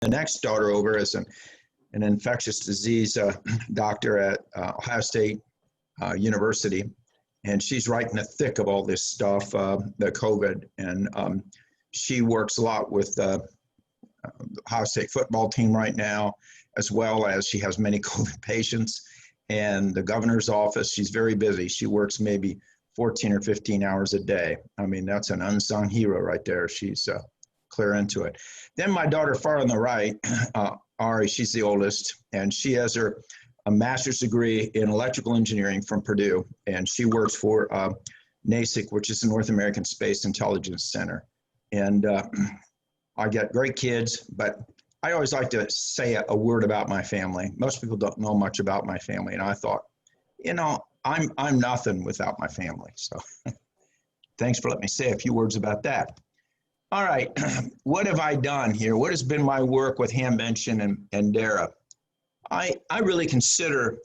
The next daughter over is an infectious disease doctor at Ohio State University, and she's right in the thick of all this stuff, the COVID, and she works a lot with the Ohio State football team right now, as well as she has many COVID patients, and the governor's office. She's very busy. She works maybe 14 or 15 hours a day. I mean, that's an unsung hero right there. She's clear into it. Then my daughter far on the right, Ari, she's the oldest, and she has a master's degree in electrical engineering from Purdue, and she works for NASIC, which is the North American Space Intelligence Center. And I got great kids, but I always like to say a word about my family. Most people don't know much about my family, and I thought, you know, I'm nothing without my family. So thanks for letting me say a few words about that. All right, what have I done here? What has been my work with Hamvention and DARA? I really consider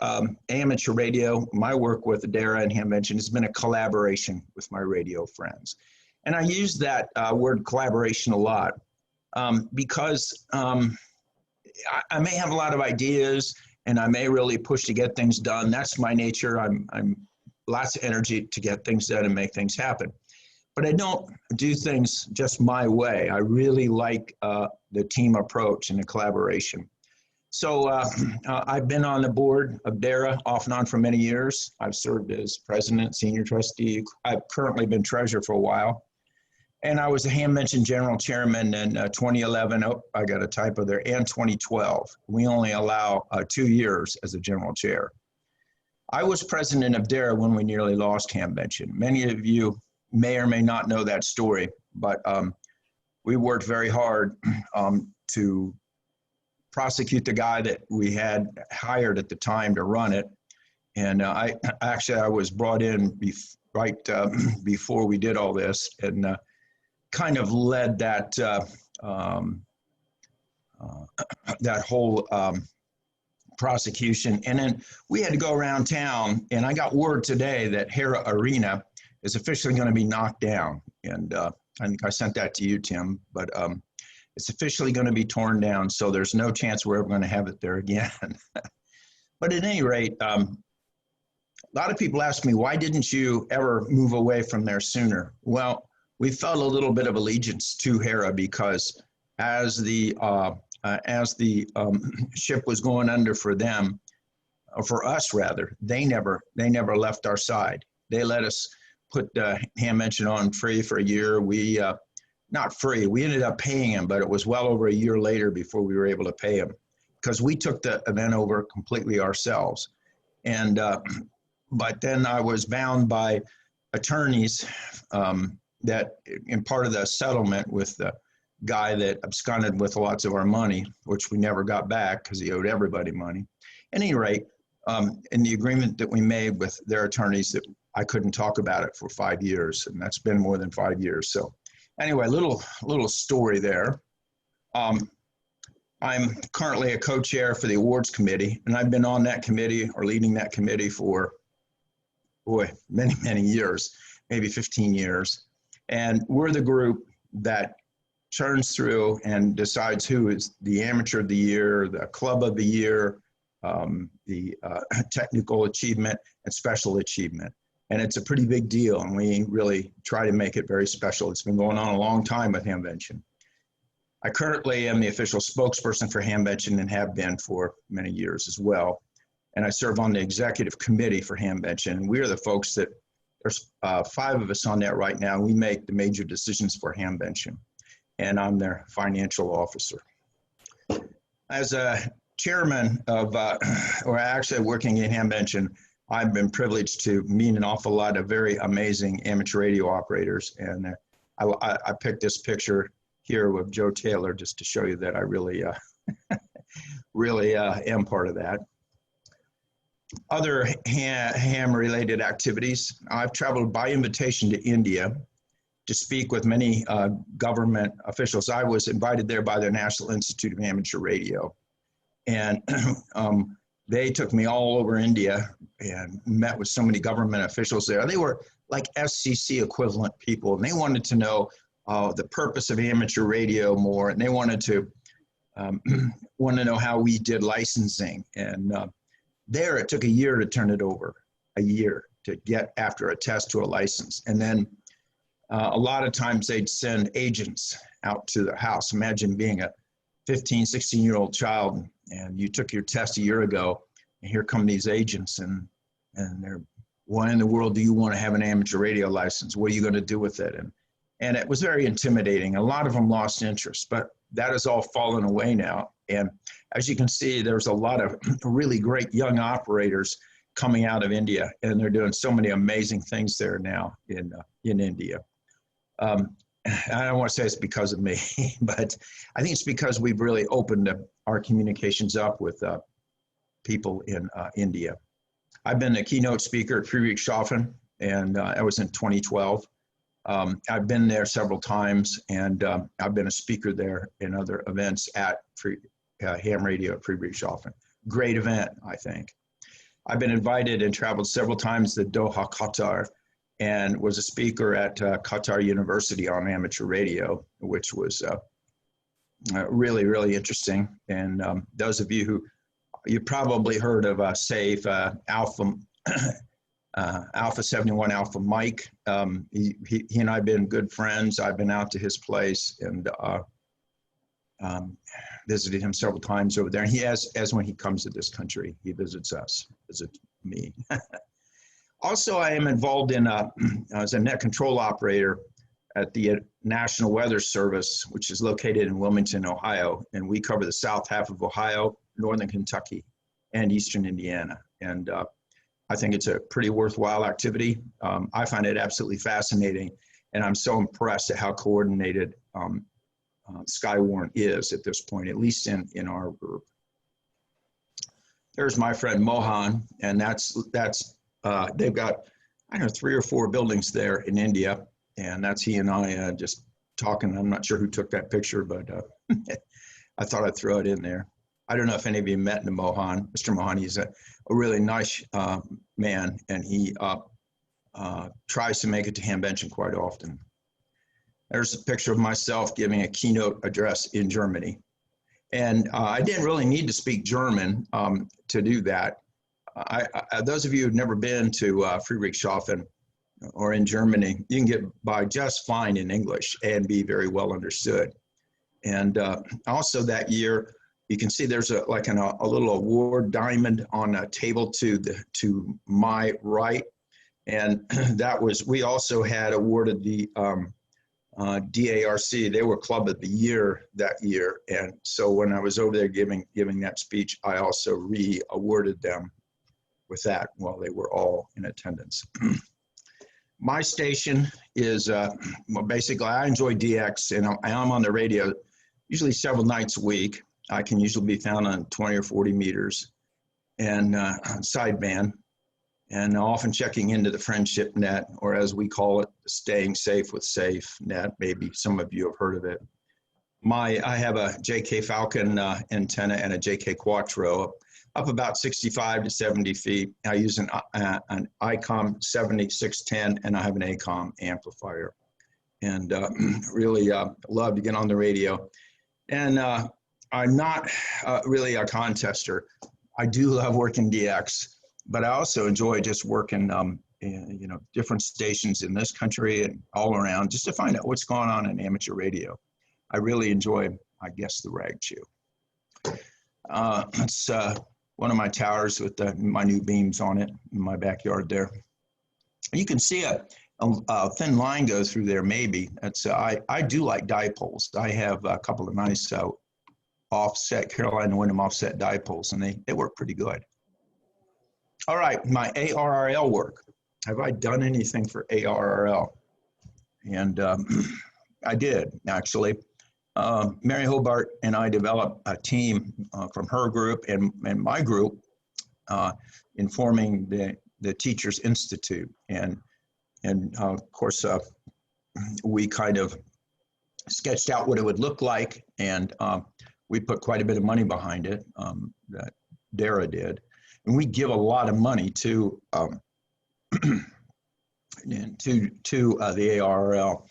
amateur radio, my work with DARA and Hamvention has been a collaboration with my radio friends. And I use that word collaboration a lot because I may have a lot of ideas and I may really push to get things done. That's my nature. I'm lots of energy to get things done and make things happen. But I don't do things just my way. I really like the team approach and the collaboration. So I've been on the board of DARA off and on for many years. I've served as president, senior trustee. I've currently been treasurer for a while. And I was a Hamvention general chairman in 2011. Oh, I got a typo there, and 2012. We only allow 2 years as a general chair. I was president of DARA when we nearly lost Hamvention. Many of you may or may not know that story, but we worked very hard to prosecute the guy that we had hired at the time to run it. And I was brought in right before we did all this, and kind of led that that whole prosecution. And then we had to go around town, and I got word today that Hera Arena is officially going to be knocked down. And I think I sent that to you, Tim, but it's officially going to be torn down, so there's no chance we're ever going to have it there again. But at any rate, a lot of people ask me, why didn't you ever move away from there sooner? Well, we felt a little bit of allegiance to Hera because as the ship was going under for them, or for us rather, they never left our side. They let us put Hamvention on free for a year. We not free, we ended up paying him, but it was well over a year later before we were able to pay him because we took the event over completely ourselves. And but then I was bound by attorneys that in part of the settlement with the guy that absconded with lots of our money, which we never got back because he owed everybody money. At any rate, in the agreement that we made with their attorneys, that I couldn't talk about it for 5 years, and that's been more than 5 years. So anyway, little story there. I'm currently a co-chair for the awards committee, and I've been on that committee or leading that committee for, boy, many years, maybe 15 years. And we're the group that churns through and decides who is the amateur of the year, the club of the year, the technical achievement, and special achievement. And it's a pretty big deal, and we really try to make it very special. It's been going on a long time with Hamvention. I currently am the official spokesperson for Hamvention and have been for many years as well. And I serve on the executive committee for Hamvention. And we are the folks that, there's 5 of us on that right now. We make the major decisions for Hamvention, and I'm their financial officer. As a chairman of, or actually working in Hamvention, I've been privileged to meet an awful lot of very amazing amateur radio operators. And I picked this picture here with Joe Taylor just to show you that I really, really am part of that. Other ham-related activities, I've traveled by invitation to India to speak with many government officials. I was invited there by the National Institute of Amateur Radio. And they took me all over India and met with so many government officials there. They were like SCC equivalent people, and they wanted to know the purpose of amateur radio more, and they wanted to want to know how we did licensing. And there it took a year to turn it over, a year to get after a test to a license. And then a lot of times they'd send agents out to the house. Imagine being a 15, 16-year-old child and you took your test a year ago and here come these agents and they're, why in the world do you want to have an amateur radio license? What are you going to do with it? And it was very intimidating. A lot of them lost interest, but that has all fallen away now. And as you can see, there's a lot of really great young operators coming out of India, and they're doing so many amazing things there now in India. I don't want to say it's because of me, but I think it's because we've really opened our communications up with people in India. I've been a keynote speaker at Friedrichshafen, and that was in 2012. I've been there several times, and I've been a speaker there in other events at ham radio at Friedrichshafen. Great event, I think. I've been invited and traveled several times to Doha, Qatar, and was a speaker at Qatar University on amateur radio, which was really, really interesting. And those of you who, you probably heard of SAFE, Alpha 71 Alpha Mike. He and I have been good friends. I've been out to his place and visited him several times over there. And he has, as when he comes to this country, he visits us, visits me. Also, I am involved in, as a net control operator at the National Weather Service, which is located in Wilmington, Ohio. And we cover the south half of Ohio, northern Kentucky, and eastern Indiana. And I think it's a pretty worthwhile activity. I find it absolutely fascinating. And I'm so impressed at how coordinated Skywarn is at this point, at least in our group. There's my friend Mohan, and they've got, I don't know, 3 or 4 buildings there in India, and that's he and I just talking. I'm not sure who took that picture, but I thought I'd throw it in there. I don't know if any of you met Mohan. Mr. Mohan, he's a really nice man, and he tries to make it to Hamvention quite often. There's a picture of myself giving a keynote address in Germany. And I didn't really need to speak German to do that. Those of you who've never been to Friedrichshafen or in Germany, you can get by just fine in English and be very well understood. And also that year, you can see there's a little award diamond on a table to my right. And that was, we also had awarded the DARC, they were Club of the Year that year. And so when I was over there giving that speech, I also re-awarded them with that while they were all in attendance. My station is, well, basically I enjoy DX, and I'm on the radio usually several nights a week. I can usually be found on 20 or 40 meters and sideband, and often checking into the friendship net, or as we call it, staying safe with safe net. Maybe some of you have heard of it. I have a JK Falcon antenna and a JK Quattro up about 65 to 70 feet. I use an ICOM 7610, and I have an ACOM amplifier. And really love to get on the radio. And I'm not really a contester. I do love working DX, but I also enjoy just working in, different stations in this country and all around, just to find out what's going on in amateur radio. I really enjoy, I guess, the rag chew. It's one of my towers with my new beams on it in my backyard there. You can see a thin line go through there, maybe. That's I do like dipoles. I have a couple of nice offset, Carolina Wyndham offset dipoles, and they work pretty good. All right, my ARRL work. Have I done anything for ARRL? And I did, actually. Mary Hobart and I developed a team from her group and my group in forming the Teachers Institute. And of course, we kind of sketched out what it would look like, and we put quite a bit of money behind it, that Dara did. And we give a lot of money to the ARRL.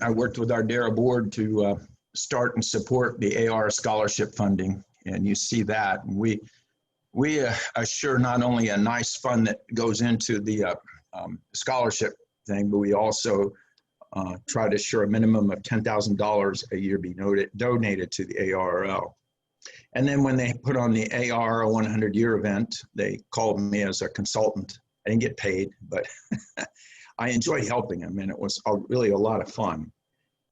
I worked with our DARA board to start and support the AR scholarship funding, and you see that. We assure not only a nice fund that goes into the scholarship thing, but we also try to assure a minimum of $10,000 a year be donated to the ARRL. And then when they put on the AR 100-year event, they called me as a consultant. I didn't get paid, but I enjoyed helping them, and it was really a lot of fun.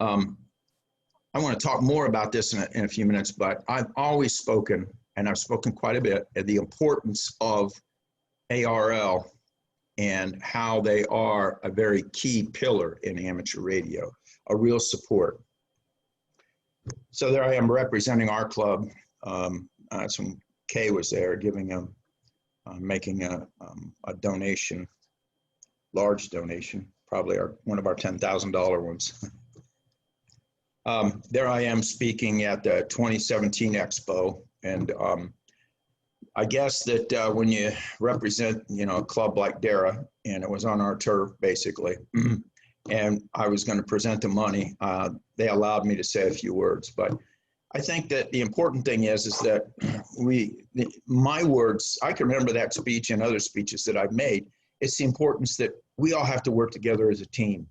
I want to talk more about this in a few minutes, but I've always spoken, and I've spoken quite a bit, of the importance of ARL and how they are a very key pillar in amateur radio, a real support. So there I am representing our club. When Kay was there, giving them, making a donation, large donation, probably one of our $10,000 ones. There I am speaking at the 2017 Expo, and I guess that when you represent, a club like DARA, and it was on our turf basically, and I was going to present the money, they allowed me to say a few words. But I think that the important thing is that my words, I can remember that speech and other speeches that I've made. It's the importance that we all have to work together as a team.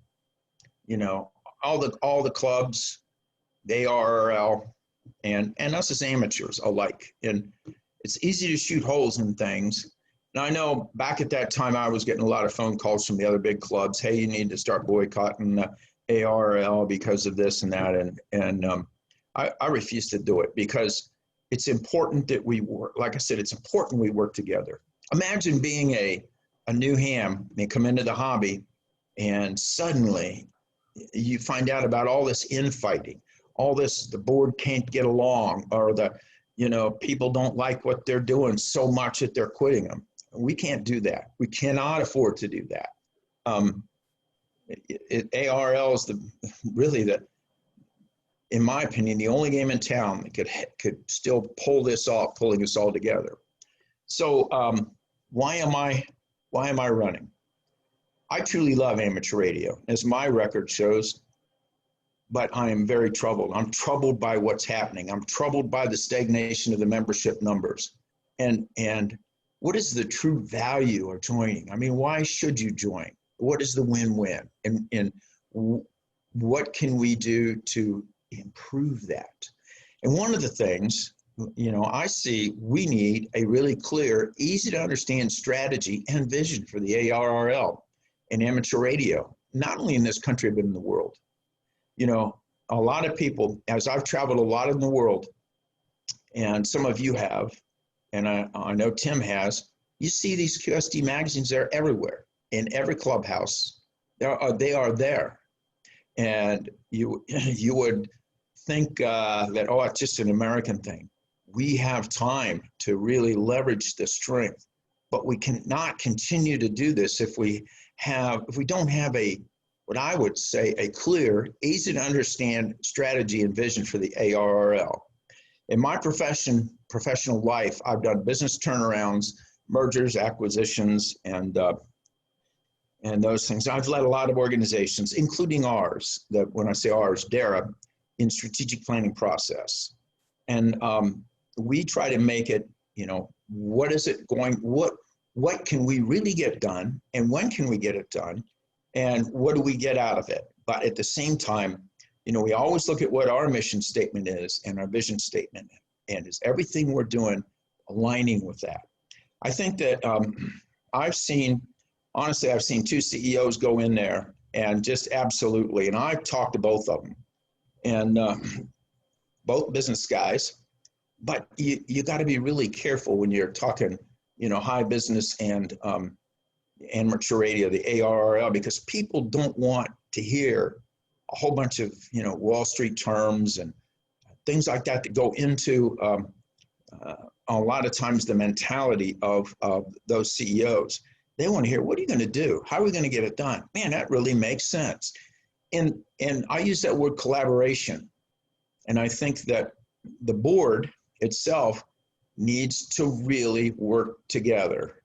All the clubs, the ARRL, and us as amateurs alike. And it's easy to shoot holes in things. And I know back at that time, I was getting a lot of phone calls from the other big clubs. Hey, you need to start boycotting the ARRL because of this and that. And I refuse to do it, because it's important that we work. Like I said, it's important we work together. Imagine being a new ham and come into the hobby, and suddenly you find out about all this infighting, all this, the board can't get along, or people don't like what they're doing so much that they're quitting them. We can't do that. We cannot afford to do that. ARL is in my opinion, the only game in town that could still pull this off, pulling us all together. So why am I running? I truly love amateur radio, as my record shows, but I am very troubled. I'm troubled by what's happening. I'm troubled by the stagnation of the membership numbers. And what is the true value of joining? I mean, why should you join? What is the win-win? And what can we do to improve that? And one of the things, I see we need a really clear, easy to understand strategy and vision for the ARRL and amateur radio, not only in this country, but in the world. A lot of people, as I've traveled a lot in the world, and some of you have, and I know Tim has, you see these QSD magazines, they're everywhere, in every clubhouse. They are there. And you would think that, oh, it's just an American thing. We have time to really leverage the strength, but we cannot continue to do this if we don't have what I would say, a clear, easy to understand strategy and vision for the ARRL. In my professional life, I've done business turnarounds, mergers, acquisitions, and those things. I've led a lot of organizations, including ours, that when I say ours, DARA, in strategic planning process. And we try to make it, what is it going, what can we really get done, and when can we get it done, and what do we get out of it? But at the same time, we always look at what our mission statement is and our vision statement, and is everything we're doing aligning with that? I think that I've seen two CEOs go in there and just absolutely, and I've talked to both of them, and both business guys, but you got to be really careful when you're talking, high business and amateur radio, the ARRL, because people don't want to hear a whole bunch of, Wall Street terms and things like that go into a lot of times the mentality of those CEOs. They want to hear, what are you going to do? How are we going to get it done? Man, that really makes sense. And I use that word collaboration. And I think that the board itself needs to really work together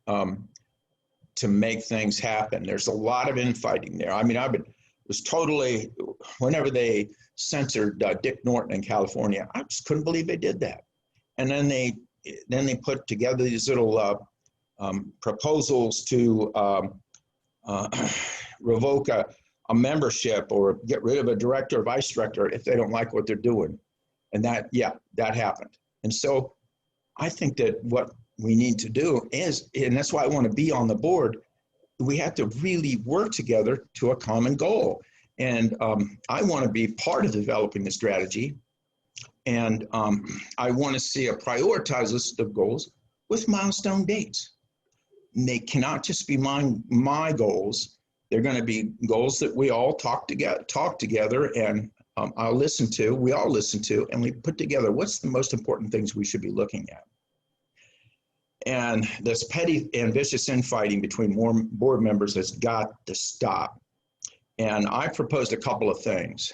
to make things happen. There's a lot of infighting there. I mean, was totally whenever they censored Dick Norton in California, I just couldn't believe they did that. And then they put together these little proposals to revoke a membership or get rid of a director or vice director if they don't like what they're doing. And that happened. And so I think that what we need to do is, and that's why I want to be on the board, we have to really work together to a common goal. And I want to be part of developing the strategy. And I want to see a prioritized list of goals with milestone dates. And they cannot just be my goals. They're going to be goals that we all talk together, and we all listen to, and we put together what's the most important things we should be looking at. And this petty and vicious infighting between more board members has got to stop. And I proposed a couple of things.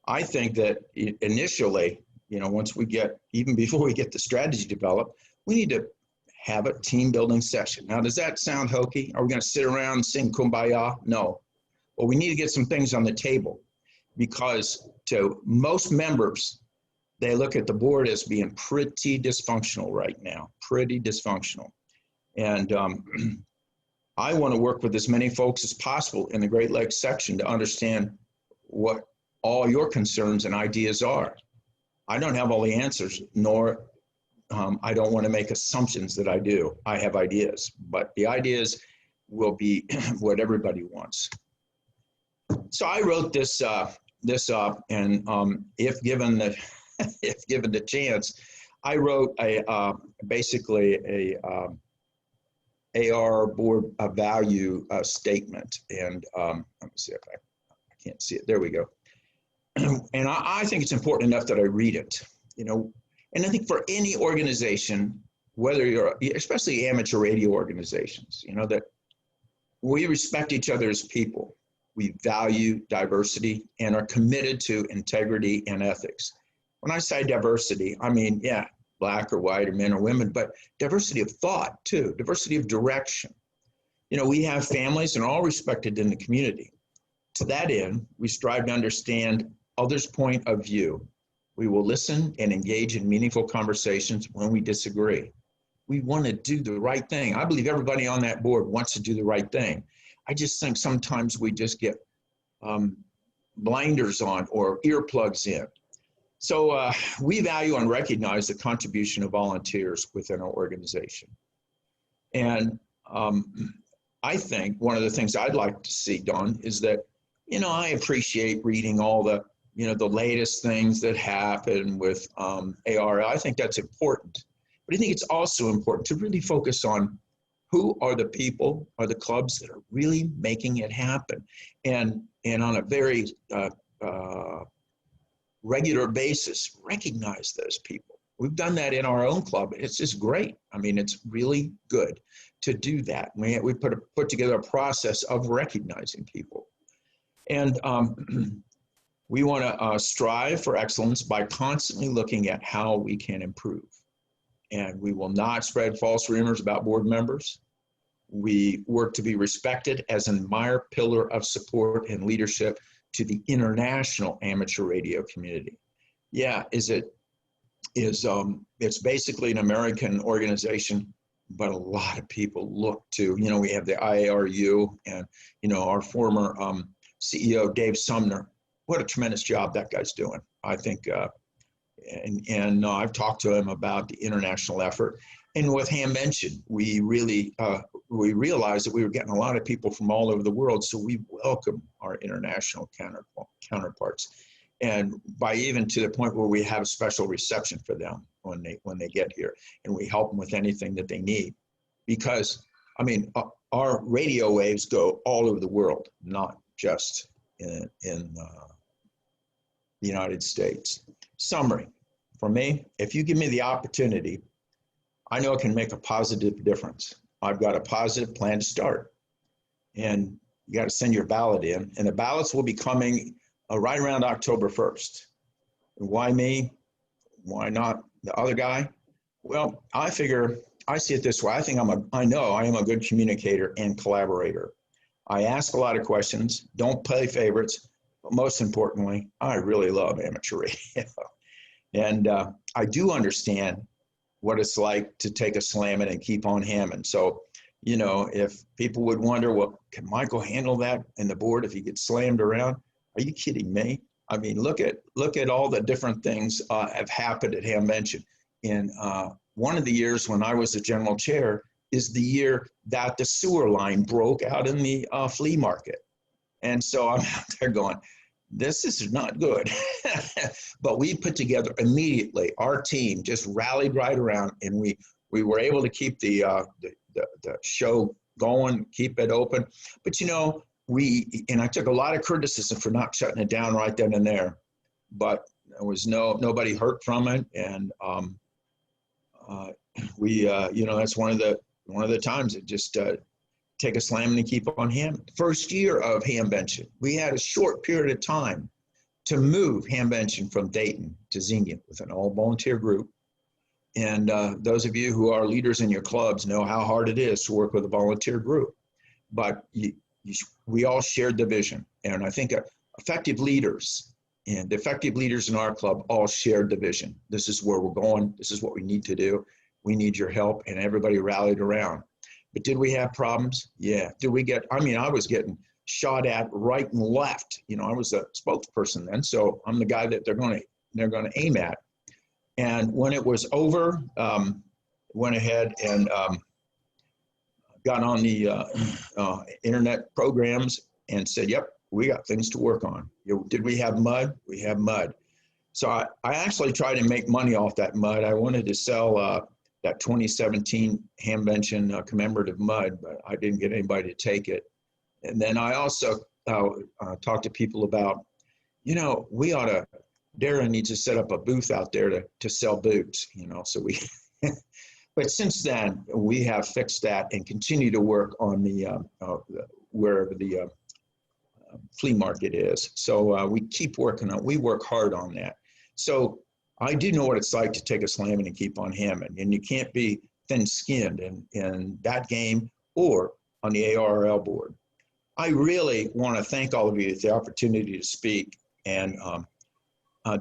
I think that initially, even before we get the strategy developed, we need to have a team building session. Now, does that sound hokey? Are we going to sit around and sing Kumbaya? No. Well, we need to get some things on the table, because to most members, they look at the board as being pretty dysfunctional right now, pretty dysfunctional. And I want to work with as many folks as possible in the Great Lakes section to understand what all your concerns and ideas are. I don't have all the answers, nor I don't want to make assumptions that I do. I have ideas, but the ideas will be what everybody wants. So I wrote this up, and if given the if given the chance, I wrote basically a AR board value statement. And let me see if I can't see it. There we go. And I think it's important enough that I read it, And I think for any organization, whether you're, especially amateur radio organizations, that we respect each other as people. We value diversity and are committed to integrity and ethics. When I say diversity, I mean, black or white or men or women, but diversity of thought too, diversity of direction. We have families and are all respected in the community. To that end, we strive to understand others' point of view. We will listen and engage in meaningful conversations when we disagree. We want to do the right thing. I believe everybody on that board wants to do the right thing. I just think sometimes we just get blinders on or earplugs in. So we value and recognize the contribution of volunteers within our organization. And I think one of the things I'd like to see done is that, I appreciate reading all the, the latest things that happen with AR. I think that's important. But I think it's also important to really focus on who are the people, are the clubs that are really making it happen. And on a very regular basis, recognize those people. We've done that in our own club. It's just great. I mean, it's really good to do that. We put together a process of recognizing people. And we want to strive for excellence by constantly looking at how we can improve. And we will not spread false rumors about board members. We work to be respected as an admired pillar of support and leadership to the international amateur radio community. It's basically an American organization, but a lot of people look to, we have the IARU and, our former CEO, Dave Sumner. What a tremendous job that guy's doing. I think, I've talked to him about the international effort. And with Ham mentioned, we realized that we were getting a lot of people from all over the world, so we welcome our international counterparts. And by even to the point where we have a special reception for them when they get here, and we help them with anything that they need. Because, our radio waves go all over the world, not just in the United States. Summary, for me, if you give me the opportunity, I know it can make a positive difference. I've got a positive plan to start. And you got to send your ballot in. And the ballots will be coming right around October 1st. Why me? Why not the other guy? Well, I see it this way. I know I am a good communicator and collaborator. I ask a lot of questions, don't play favorites, but most importantly, I really love amateur radio. And I do understand what it's like to take a slamming and keep on hamming. So, you know, if people would wonder, well, can Michael handle that in the board if he gets slammed around? Are you kidding me? I mean, look at all the different things have happened at Hamvention. In one of the years when I was the general chair is the year that the sewer line broke out in the flea market. And so I'm out there going, this is not good. But we put together immediately, our team just rallied right around, and we were able to keep the show going, keep it open. But you know, I took a lot of criticism for not shutting it down right then and there, but there was nobody hurt from it. And you know, that's one of the times it just take a slam and keep on hamming. First year of Hamvention, we had a short period of time to move Hamvention from Dayton to Xenia with an all-volunteer group. And those of you who are leaders in your clubs know how hard it is to work with a volunteer group. But we all shared the vision. And I think effective leaders and effective leaders in our club all shared the vision. This is where we're going. This is what we need to do. We need your help. And everybody rallied around. But did we have problems? Yeah. I was getting shot at right and left. You know, I was a spokesperson then, so I'm the guy that they're going to aim at. And when it was over, went ahead and got on the internet programs and said, yep, we got things to work on. Did we have mud? We have mud. So I actually tried to make money off that mud. I wanted to sell that 2017 Hamvention commemorative mud, but I didn't get anybody to take it. And then I also talked to people about, you know, Darren needs to set up a booth out there to sell boots, you know, so we, but since then we have fixed that and continue to work on wherever the flea market is. So we keep working on, we work hard on that. So I do know what it's like to take a slamming and keep on hamming, and you can't be thin-skinned in that game or on the ARRL board. I really want to thank all of you for the opportunity to speak, and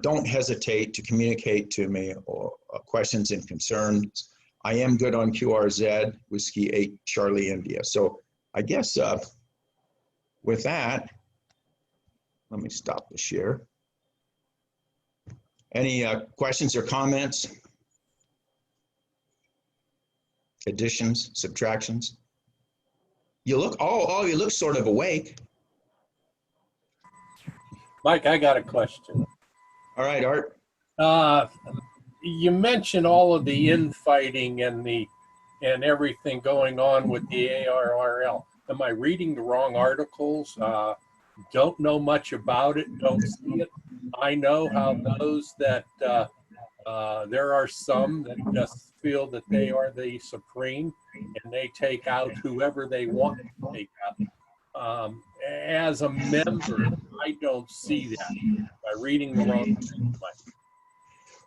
don't hesitate to communicate to me or questions and concerns. I am good on QRZ, Whiskey 8 Charlie India. So I guess with that, let me stop the share. Any questions or comments? Additions, subtractions? You look, you look sort of awake. Mike, I got a question. All right, Art. You mentioned all of the infighting and everything going on with the ARRL. Am I reading the wrong articles? Don't know much about it, don't see it. I know how those that there are some that just feel that they are the supreme and they take out whoever they want to take out. As a member, I don't see that. Am I reading the wrong thing?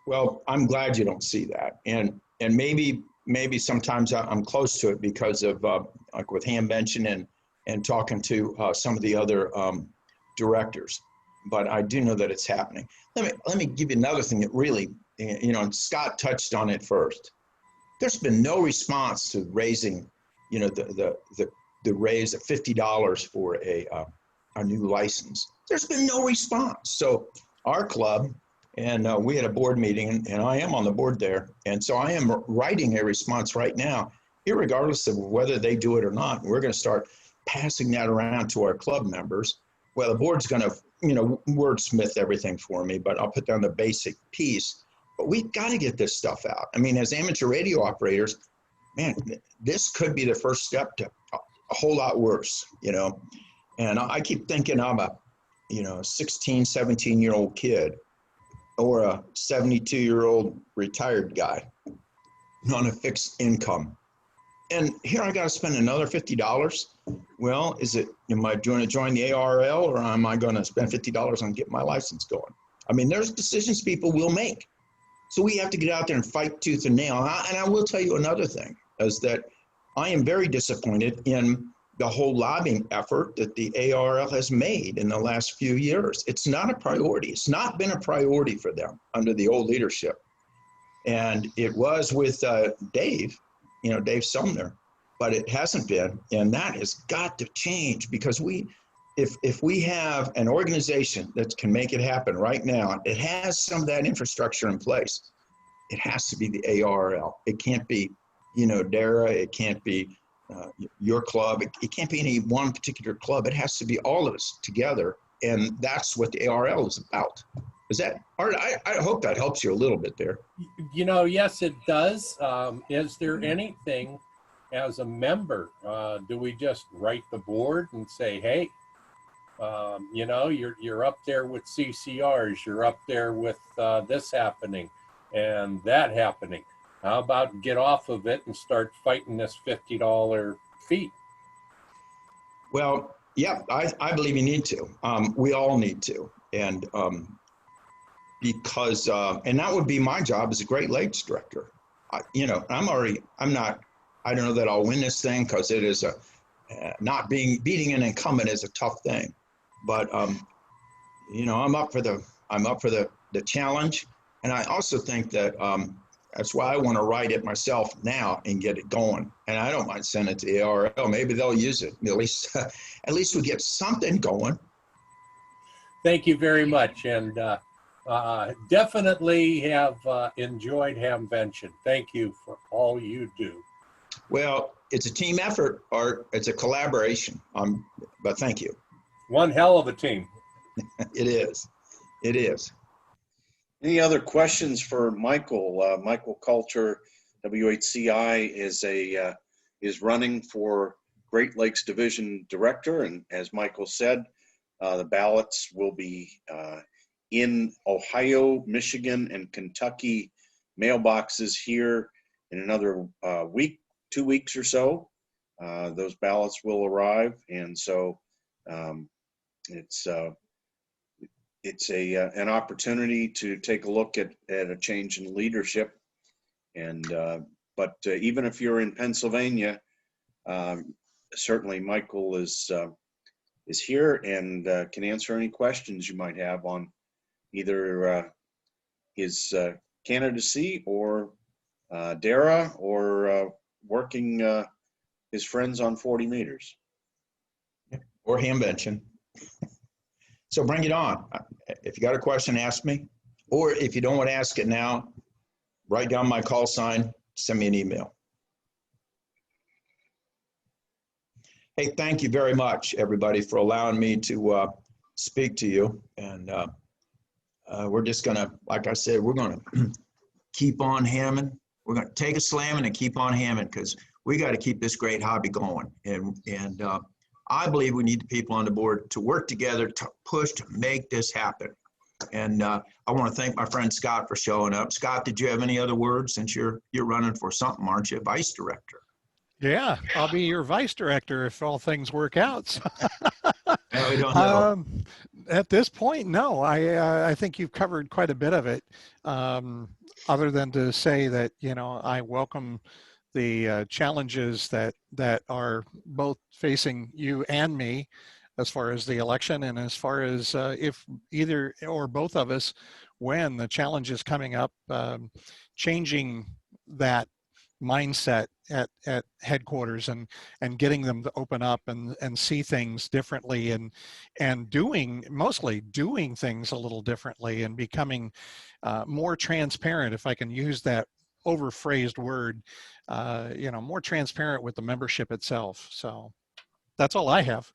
Well, I'm glad you don't see that, and maybe sometimes I'm close to it because of like with Hamvention and talking to some of the other directors. But I do know that it's happening. Let me give you another thing that really, you know, and Scott touched on it first. There's been no response to raising, you know, the raise of $50 for a new license. There's been no response. So our club, and we had a board meeting, and I am on the board there, and so I am writing a response right now, irregardless of whether they do it or not. We're going to start passing that around to our club members. Well, the board's going to, you know, wordsmith everything for me, but I'll put down the basic piece. But we've got to get this stuff out. I mean, as amateur radio operators, man, this could be the first step to a whole lot worse, you know. And I keep thinking I'm a, you know, 16, 17-year-old kid or a 72-year-old retired guy on a fixed income. And here I got to spend another $50. Well, am I going to join the ARRL, or am I going to spend $50 on getting my license going? I mean, there's decisions people will make. So we have to get out there and fight tooth and nail. And I will tell you another thing, is that I am very disappointed in the whole lobbying effort that the ARL has made in the last few years. It's not a priority. It's not been a priority for them under the old leadership. And it was with Dave, Dave Sumner, but it hasn't been. And that has got to change, because if we have an organization that can make it happen right now, it has some of that infrastructure in place. It has to be the ARL. It can't be, DARA. It can't be your club. It can't be any one particular club. It has to be all of us together. And that's what the ARL is about. Is that, Art? I hope that helps you a little bit there. Yes, it does. Is there anything as a member, do we just write the board and say, hey, you're up there with CCRs, you're up there with this happening and that happening. How about get off of it and start fighting this $50 fee? Well, yeah, I believe you need to. We all need to. And because, and that would be my job as a Great Lakes director. I don't know that I'll win this thing, because it is beating an incumbent is a tough thing. But, I'm up for the challenge. And I also think that that's why I want to write it myself now and get it going. And I don't mind sending it to the ARL. Maybe they'll use it. At least we get something going. Thank you very much. And definitely have enjoyed Hamvention. Thank you for all you do. Well, it's a team effort, Art. It's a collaboration. But thank you. One hell of a team. It is. It is. Any other questions for Michael? Michael Coulter, W8CI, is running for Great Lakes Division Director, and as Michael said, the ballots will be in Ohio, Michigan, and Kentucky mailboxes here in another week, 2 weeks or so. Those ballots will arrive, and so it's an opportunity to take a look at a change in leadership. And but even if you're in Pennsylvania, certainly Michael is here and can answer any questions you might have on either his candidacy or DARA, or working his friends on 40 meters. Or Hamvention. So bring it on. If you got a question, ask me. Or if you don't want to ask it now, write down my call sign, send me an email. Hey, thank you very much, everybody, for allowing me to speak to you. And we're just going to, like I said, we're going to keep on hamming. We're going to take a slamming and keep on hamming, because we got to keep this great hobby going. And I believe we need the people on the board to work together to push to make this happen. And I want to thank my friend Scott for showing up. Scott, did you have any other words, since you're running for something, aren't you? Vice director. Yeah, I'll be your vice director if all things work out. No, we don't know. At this point, no. I think you've covered quite a bit of it. Other than to say that, I welcome the challenges that are both facing you and me, as far as the election, and as far as if either or both of us win, the challenge is coming up, changing that mindset at headquarters and getting them to open up and see things differently, and mostly doing things a little differently, and becoming more transparent, if I can use that overphrased word, more transparent with the membership itself. So that's all I have.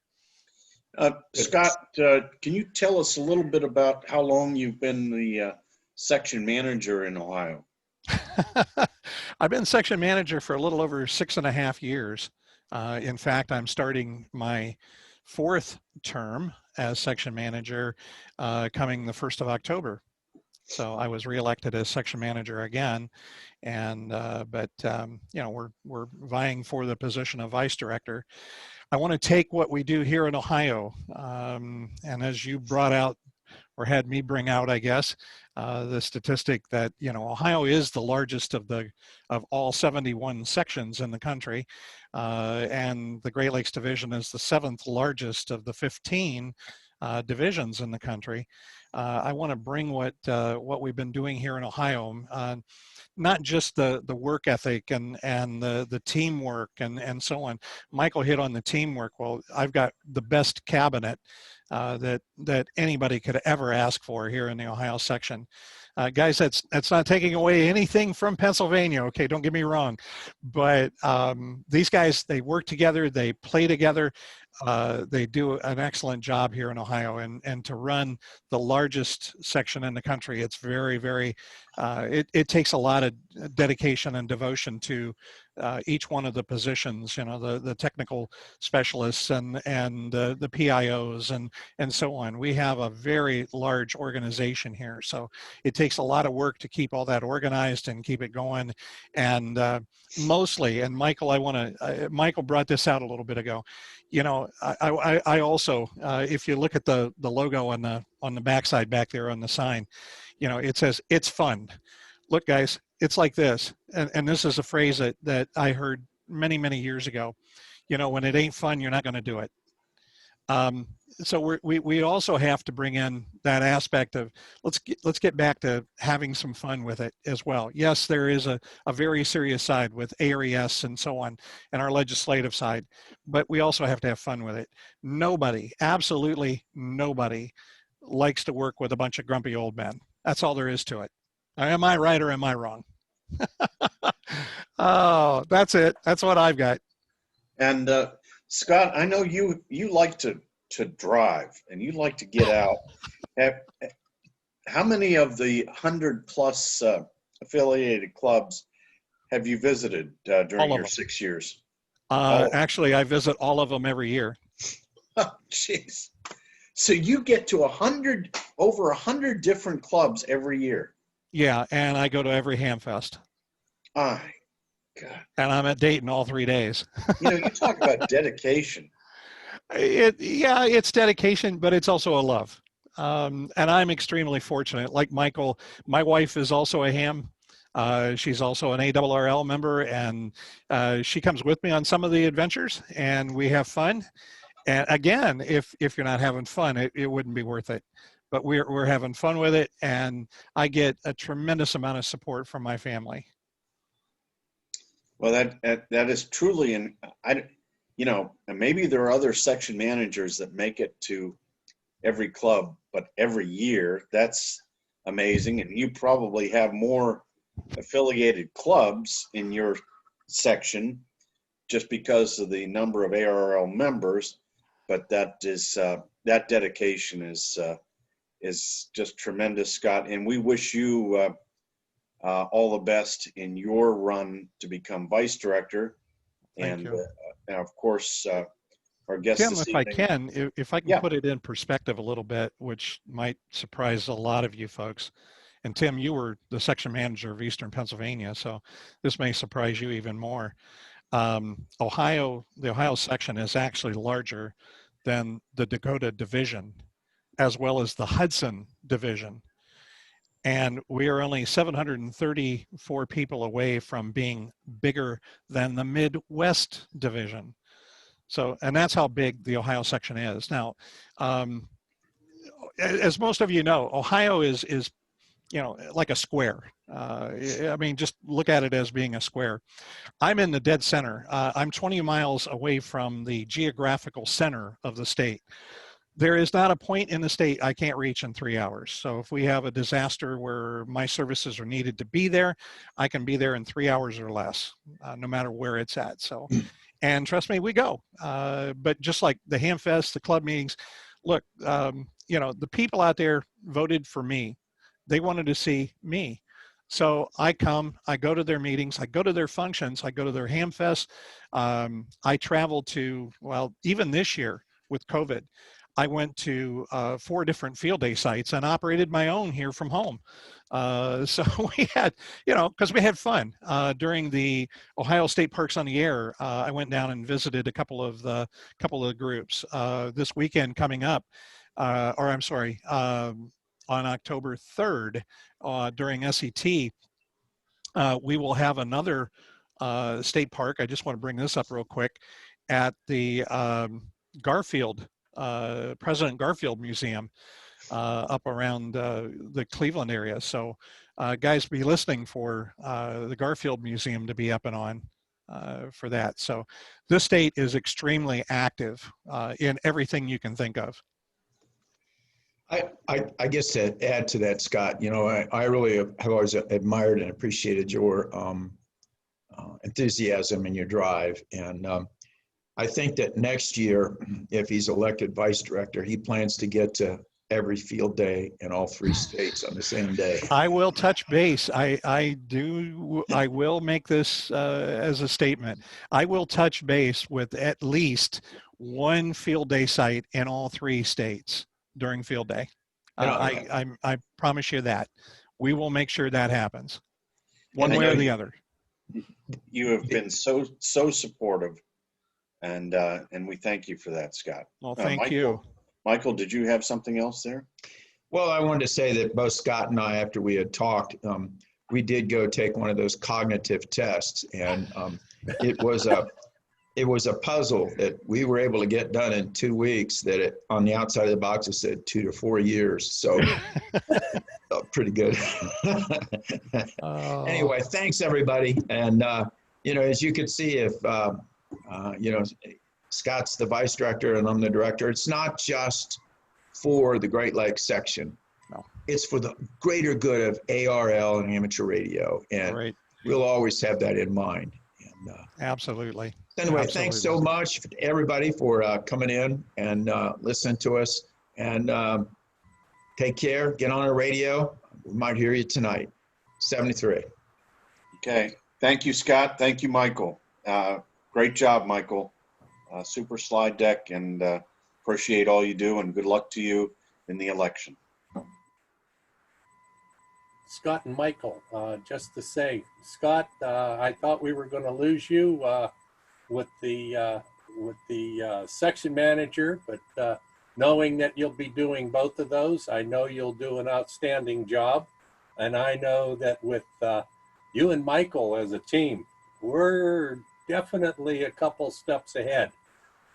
Scott, can you tell us a little bit about how long you've been the section manager in Ohio? I've been section manager for a little over 6.5 years. In fact, I'm starting my 4th term as section manager coming the 1st of October. So I was reelected as section manager again, and we're vying for the position of vice director. I want to take what we do here in Ohio, and as you brought out or had me bring out, I guess, the statistic that, Ohio is the largest of all 71 sections in the country, and the Great Lakes Division is the 7th largest of the 15 divisions in the country. I want to bring what we've been doing here in Ohio, not just the work ethic and the teamwork and so on. Michael hit on the teamwork. Well, I've got the best cabinet that anybody could ever ask for here in the Ohio section. Guys, that's not taking away anything from Pennsylvania. Okay, don't get me wrong, but these guys, they work together, they play together. They do an excellent job here in Ohio, and to run the largest section in the country, it's very, very, it takes a lot of dedication and devotion to each one of the positions, the technical specialists and the PIOs and so on. We have a very large organization here, so it takes a lot of work to keep all that organized and keep it going. And mostly, and Michael, Michael brought this out a little bit ago. I also, if you look at the logo on the backside back there on the sign, it says it's fun. Look, guys, it's like this, and this is a phrase that I heard many, many years ago. When it ain't fun, you're not going to do it. So we also have to bring in that aspect of let's get back to having some fun with it as well. Yes, there is a very serious side with ARES and so on, and our legislative side, but we also have to have fun with it. Nobody, absolutely nobody, likes to work with a bunch of grumpy old men. That's all there is to it. Am I right or am I wrong? Oh, that's it. That's what I've got. And Scott, I know you like to drive and you like to get out. How many of the 100+ affiliated clubs have you visited during your 6 years? Actually, I visit all of them every year. Oh, jeez. So you get to over 100 different clubs every year. Yeah, and I go to every Hamfest. My God. And I'm at Dayton all 3 days. You talk about dedication. It's dedication, but it's also a love. And I'm extremely fortunate. Like Michael, my wife is also a ham. She's also an ARRL member, and she comes with me on some of the adventures, and we have fun. And again, if you're not having fun, it wouldn't be worth it. But we're having fun with it, and I get a tremendous amount of support from my family. Well, that is truly, and maybe there are other section managers that make it to every club, but every year, that's amazing. And you probably have more affiliated clubs in your section just because of the number of ARRL members. But that dedication is just tremendous, Scott. And we wish you all the best in your run to become vice director. Thank you. And of course, our guest Tim, this if I evening. can put it in perspective a little bit, which might surprise a lot of you folks. And Tim, you were the section manager of Eastern Pennsylvania, so this may surprise you even more. The Ohio section is actually larger than the Dakota division, as well as the Hudson division. And we are only 734 people away from being bigger than the Midwest division. So, and that's how big the Ohio section is. Now, as most of you know, Ohio is like a square. I mean, just look at it as being a square. I'm in the dead center. I'm 20 miles away from the geographical center of the state. There is not a point in the state I can't reach in 3 hours. So if we have a disaster where my services are needed to be there, I can be there in 3 hours or less, no matter where it's at. So, and trust me, we go. But just like the Hamfest, the club meetings, look, the people out there voted for me. They wanted to see me. So I come, I go to their meetings, I go to their functions, I go to their Hamfest. I travel to, well, even this year with COVID, I went to 4 different field day sites and operated my own here from home. So we had, because we had fun. During the Ohio State Parks on the Air, I went down and visited a couple of the groups. This weekend coming up, on October 3rd during SET, we will have another state park. I just want to bring this up real quick at the Garfield, President Garfield Museum up around the Cleveland area. So guys, be listening for the Garfield Museum to be up and on for that. So this state is extremely active in everything you can think of. I guess to add to that, Scott, you know, I really have always admired and appreciated your enthusiasm and your drive. And I think that next year, if he's elected vice director, he plans to get to every field day in all 3 states on the same day. I will touch base. I will make this as a statement. I will touch base with at least 1 field day site in all 3 states during field day. I promise you that. We will make sure that happens, one way or the other. You have been so supportive, and we thank you for that, Scott. Well, thank you. Michael, did you have something else there? Well, I wanted to say that both Scott and I, after we had talked, we did go take one of those cognitive tests, and it was a puzzle that we were able to get done in 2 weeks. That on the outside of the box it said 2 to 4 years, so pretty good. Anyway, thanks everybody, and you know, as you can see, if you know, Scott's the vice director and I'm the director, it's not just for the Great Lakes section. No. It's for the greater good of ARL and amateur radio, and Right. we'll always have that in mind. And, Absolutely. anyway, Absolutely. Thanks so much to everybody for coming in and listening to us. And take care. Get on our radio. We might hear you tonight. 73. Okay. Thank you, Scott. Thank you, Michael. Great job, Michael. Super slide deck, and appreciate all you do, and good luck to you in the election. Scott and Michael, just to say, Scott, I thought we were going to lose you with the section manager, but knowing that you'll be doing both of those, I know you'll do an outstanding job. And I know that with you and Michael as a team, we're definitely a couple steps ahead.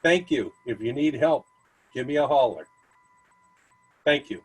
Thank you. If you need help, give me a holler. Thank you.